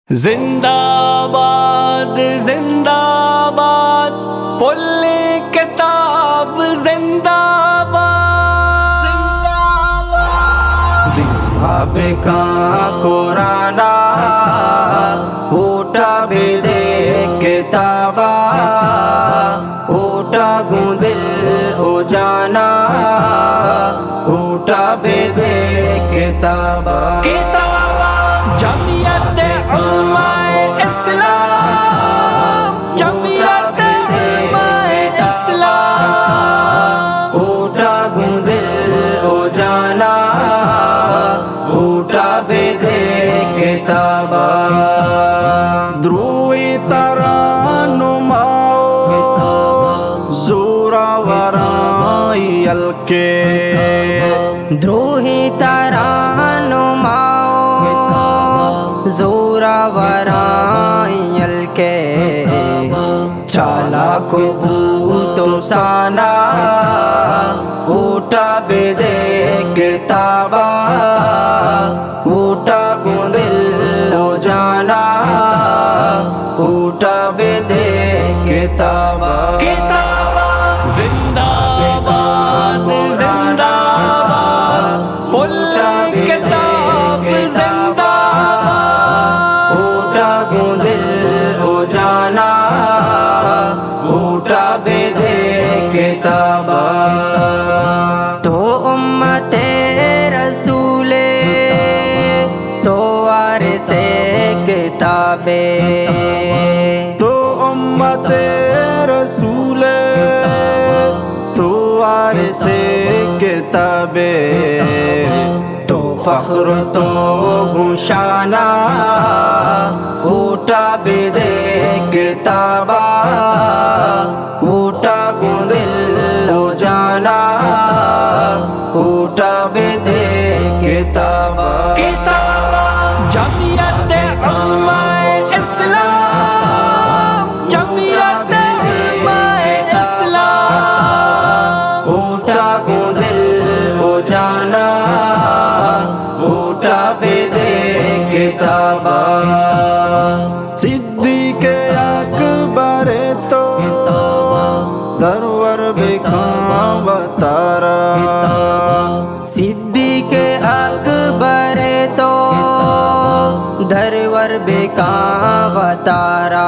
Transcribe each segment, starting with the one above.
زندہ باد زندہ باد پل کتاب زندہ باد اب کا قرآن اٹھا بھی دے کتابا اٹھا گوں دل ہو جانا اٹھا بھی دے کتابا جمعیت علماء اسلام جمعیت علماء اسلام اٹھا گوں دل ہو جانا اٹھا بھی دے کتابا دروئی ترانماؤ زورا ورائی الکے دروہی ترانماؤ زورا ورائی الکے چالاکو تو سانا اٹھا بھی دے کتابا اٹھا گوں دل ہو جانا اٹھا بھی دے کتابا زندہ باد زندہ باد پل کتاب زندہ باد اٹھا گوں دل ہو جانا اٹھا بھی دے کتابا تو امت رسول تو وارث کتابیں تو امت رسول تو وارث کتابیں تو فخر تو گشانہ اٹھا بھی دے کتابا اٹھا گوں دل ہو جانا اٹھا بھی دے کتابا جمعیت علماء اسلام جمعیت علماء اسلام اٹھا گوں دل ہو جانا اٹھا بھی دے کتابا صدیق اکبر تو درور بکاں بتارا صدیق اکبر تو درور بکاں بتارا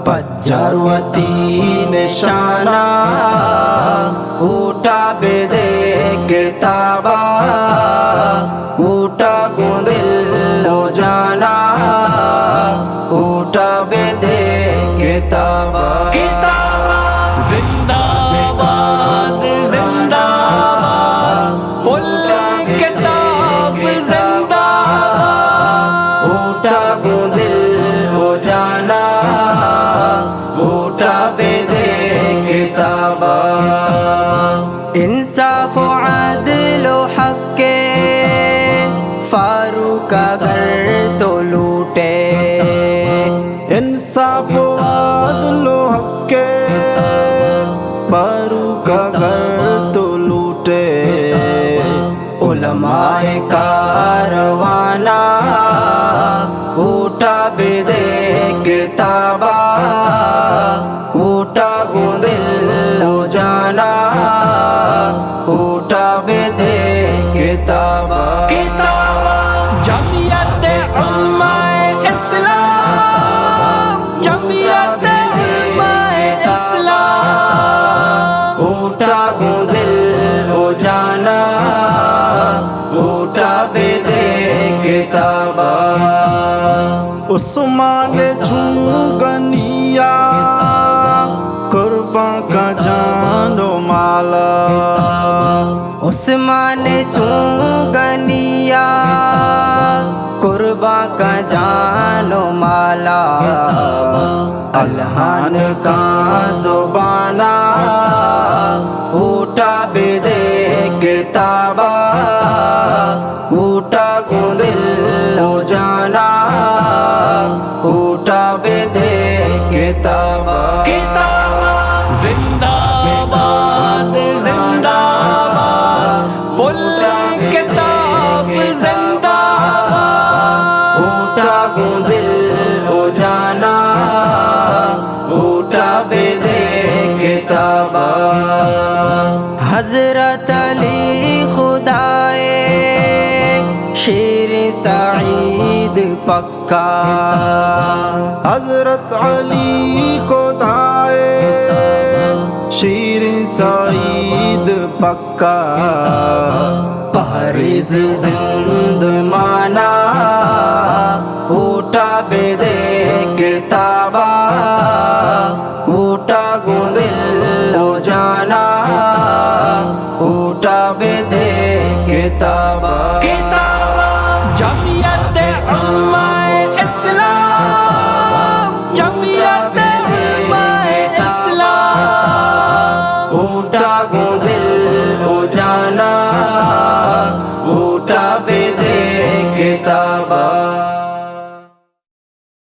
پجروتی نشانہ اٹھا بھی دے کتابا اٹھا گوں دل ہو جانا اٹھا بھی دے کتابا زندہ باد زندہ باد پل کتاب زندہ باد اٹھا گوں دل ہو جانا اٹھا بھی دے کتابا انصاف و عدل و حق کے فاروق اگر تو لوٹے انصاف و عدل و حق کے فاروق اگر تو لوٹے علماء کاروانہ اٹھا بھی دے کتابا اٹھا گوں دل ہو جانا اٹھا بھی دے کتابا جمعیت علماء اسلام جمعیت علماء اسلام اٹھا گوں دل ہو جانا اٹھا بھی دے کتابا عثمان چونگنیا قرباں کا جان و مالا عثمان چونگنیا قرباں کا جان و مالا الہان کا زبانہ اٹھا بھی دے کتابا اٹھا گوں دل ہو جانا اٹھا بھی دے کتابا زندہ باد زندہ باد پل کتاب زندہ باد اٹھا ہوں دل ہو جانا اٹھا بے دیکھ تابا حضرت علی خدائے شیر سعید پکا حضرت علی خدائے شیر سعید پکا پارز زند مانا